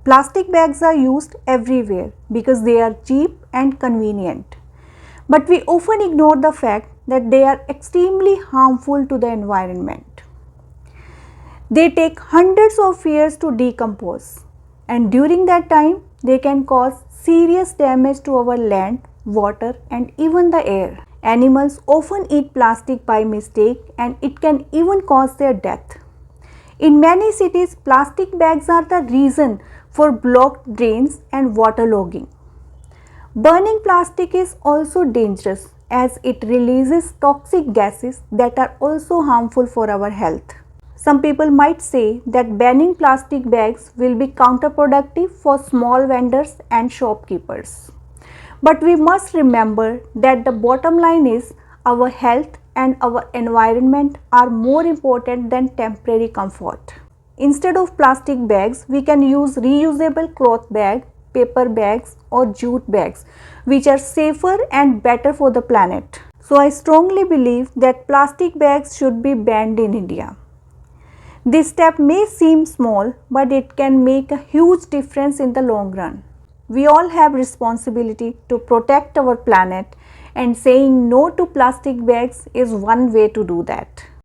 Plastic bags are used everywhere because they are cheap and convenient. But we often ignore the fact that they are extremely harmful to the environment. They take hundreds of years to decompose, and during that time, they can cause serious damage to our land, water, and even the air. Animals often eat plastic by mistake, and it can even cause their death. In many cities, plastic bags are the reason for blocked drains and waterlogging. Burning plastic is also dangerous as it releases toxic gases that are also harmful for our health. Some people might say that banning plastic bags will be counterproductive for small vendors and shopkeepers. But we must remember that the bottom line is our health and our environment are more important than temporary comfort. Instead of plastic bags, we can use reusable cloth bags, paper bags or jute bags, which are safer and better for the planet. So I strongly believe that plastic bags should be banned in India. This step may seem small, but it can make a huge difference in the long run. We all have responsibility to protect our planet, and saying no to plastic bags is one way to do that.